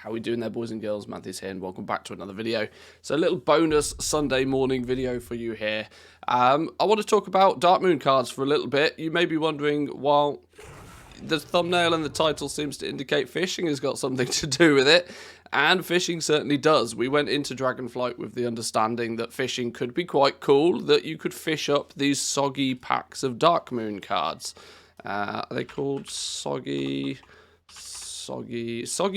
How we doing there, boys and girls? Manthieus here, and welcome back to another video. So a little bonus Sunday morning video for you here. I want to talk about Darkmoon cards for a little bit. You may be wondering, well, the thumbnail and the title seems to indicate fishing has got something to do with it, and fishing certainly does. We went into Dragonflight with the understanding that fishing could be quite cool, that you could fish up these soggy packs of Darkmoon cards. Are they called soggy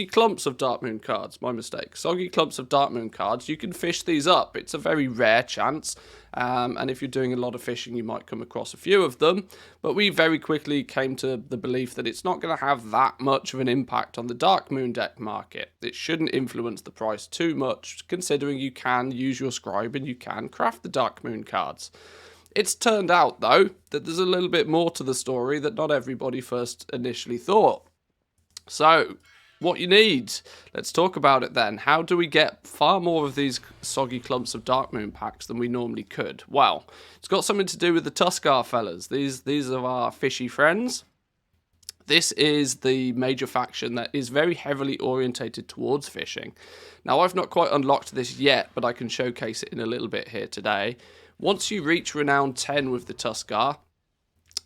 clumps of Darkmoon cards? My mistake. Soggy clumps of Darkmoon cards. You can fish these up. It's a very rare chance, and if you're doing a lot of fishing, you might come across a few of them. But we very quickly came to the belief that it's not going to have that much of an impact on the Darkmoon deck market. It shouldn't influence the price too much, considering you can use your scribe and you can craft the Darkmoon cards. It's turned out, though, that there's a little bit more to the story that not everybody first initially thought. So, what you need, let's talk about it then. How do we get far more of these soggy clumps of Darkmoon packs than we normally could? Well, it's got something to do with the Tuskar fellas. These are our fishy friends. This is the major faction that is very heavily orientated towards fishing. Now, I've not quite unlocked this yet, but I can showcase it in a little bit here today. Once you reach Renown 10 with the Tuskar,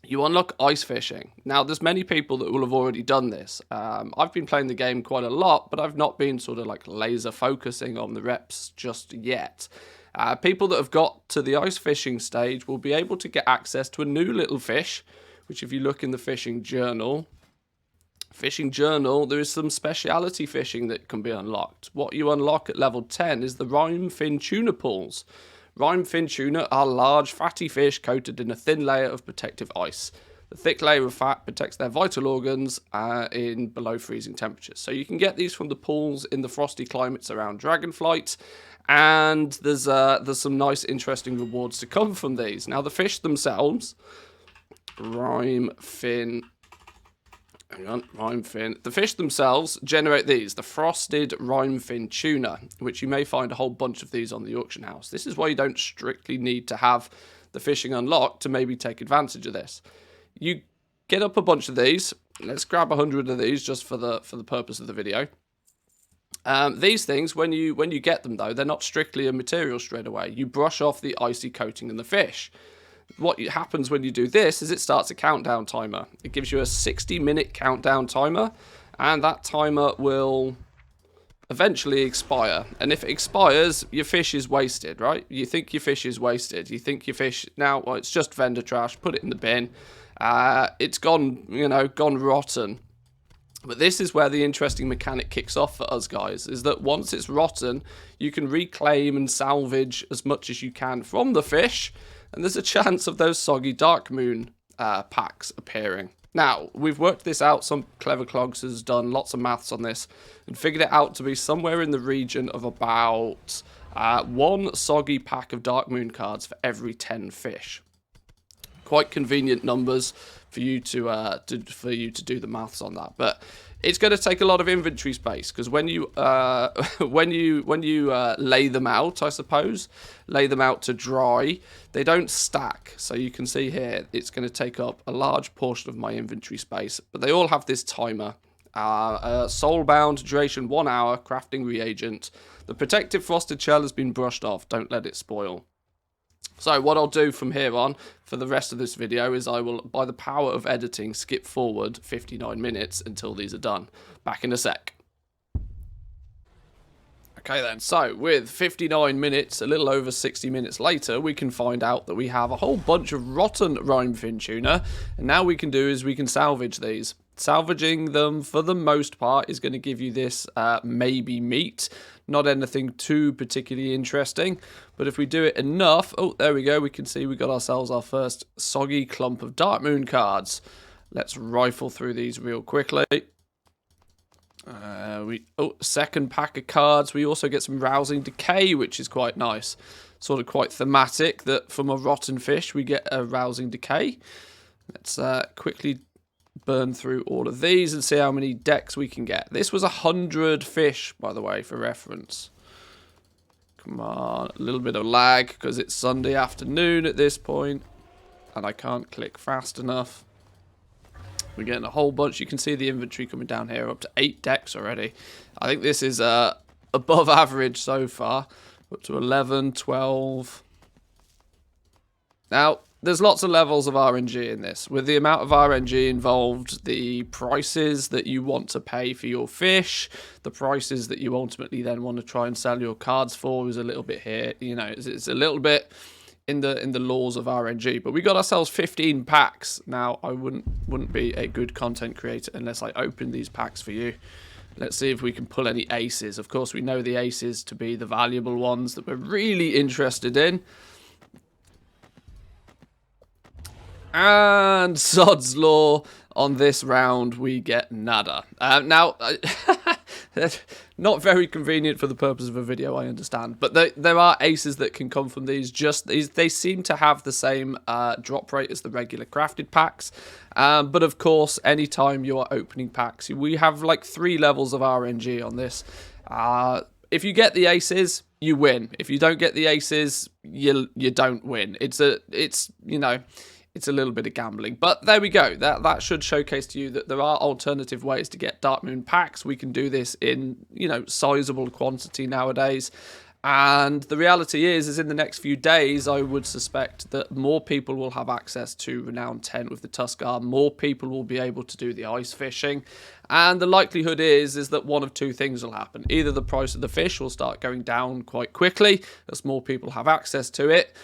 you unlock ice fishing. Now, there's many people that will have already done this. I've been playing the game quite a lot, but I've not been sort of like laser focusing on the reps just yet. People that have got to the ice fishing stage will be able to get access to a new little fish, which if you look in the fishing journal, there is some speciality fishing that can be unlocked. What you unlock at level 10 is the rime fin tuna pools. Rime fin tuna are large, fatty fish coated in a thin layer of protective ice. The thick layer of fat protects their vital organs in below freezing temperatures. So you can get these from the pools in the frosty climates around Dragonflight, and there's some nice, interesting rewards to come from these. Now, the fish themselves, rime fin. The fish themselves generate these, the frosted rime fin tuna, which you may find a whole bunch of these on the auction house. This is why you don't strictly need to have the fishing unlocked to maybe take advantage of this. You get up a bunch of these. Let's grab 100 of these just for the purpose of the video. These things, when you get them though, they're not strictly a material straight away. You brush off the icy coating in the fish. What happens when you do this is it starts a countdown timer. It gives you a 60-minute countdown timer, and that timer will eventually expire. And if it expires, your fish is wasted, right? You think your fish is wasted. You think your fish, now, well, it's just vendor trash, put it in the bin. It's gone, gone rotten. But this is where the interesting mechanic kicks off for us guys, is that once it's rotten, you can reclaim and salvage as much as you can from the fish, and there's a chance of those soggy Darkmoon packs appearing. Now, we've worked this out. Some clever clogs has done lots of maths on this and figured it out to be somewhere in the region of about one soggy pack of Darkmoon cards for every 10 fish. Quite convenient numbers for you to do the maths on that, but it's going to take a lot of inventory space because when you lay them out, I suppose, lay them out to dry, they don't stack. So you can see here, it's going to take up a large portion of my inventory space. But they all have this timer. Soulbound, duration 1 hour, crafting reagent. The protective frosted shell has been brushed off. Don't let it spoil. So what I'll do from here on for the rest of this video is I will, by the power of editing, skip forward 59 minutes until these are done. Back in a sec. Okay then, so with 59 minutes, a little over 60 minutes later, we can find out that we have a whole bunch of rotten rime fin tuna, and now we can do is we can salvage these. Salvaging them, for the most part, is going to give you this maybe meat. Not anything too particularly interesting, but if we do it enough, oh, there we go, we can see we got ourselves our first soggy clump of Darkmoon cards. Let's rifle through these real quickly. Second pack of cards. We also get some rousing decay, which is quite nice. Sort of quite thematic that from a rotten fish we get a rousing decay. Let's quickly burn through all of these and see how many decks we can get. This was 100 fish, by the way, for reference. Come on, a little bit of lag because it's Sunday afternoon at this point and I can't click fast enough. We're getting a whole bunch. You can see the inventory coming down here, up to 8 decks already. I think this is above average so far. Up to 11, 12. Now, there's lots of levels of RNG in this. With the amount of RNG involved, the prices that you want to pay for your fish, the prices that you ultimately then want to try and sell your cards for is a little bit here. You know, it's a little bit in the laws of RNG. But we got ourselves 15 packs. Now, I wouldn't be a good content creator unless I open these packs for you. Let's see if we can pull any aces. Of course, we know the aces to be the valuable ones that we're really interested in. And sod's law, on this round, we get nada. Now, not very convenient for the purpose of a video, I understand. But there are aces that can come from these. They seem to have the same drop rate as the regular crafted packs. But of course, anytime you are opening packs, we have like 3 levels of RNG on this. If you get the aces, you win. If you don't get the aces, you don't win. It's you know, it's a little bit of gambling. But there we go. That should showcase to you that there are alternative ways to get Darkmoon packs. We can do this in, you know, sizable quantity nowadays. And the reality is in the next few days, I would suspect that more people will have access to Renown 10 with the Tuskar. More people will be able to do the ice fishing. And the likelihood is that one of 2 things will happen. Either the price of the fish will start going down quite quickly as more people have access to it,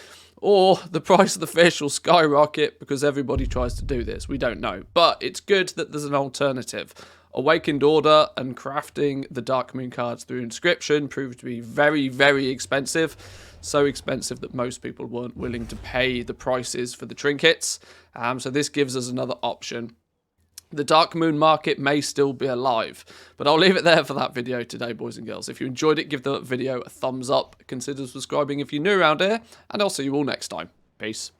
or the price of the fish will skyrocket because everybody tries to do this. We don't know. But it's good that there's an alternative. Awakened Order and crafting the Darkmoon cards through inscription proved to be very, very expensive. So expensive that most people weren't willing to pay the prices for the trinkets. So this gives us another option. The Darkmoon market may still be alive, but I'll leave it there for that video today, boys and girls. If you enjoyed it, give the video a thumbs up. Consider subscribing if you're new around here, and I'll see you all next time. Peace.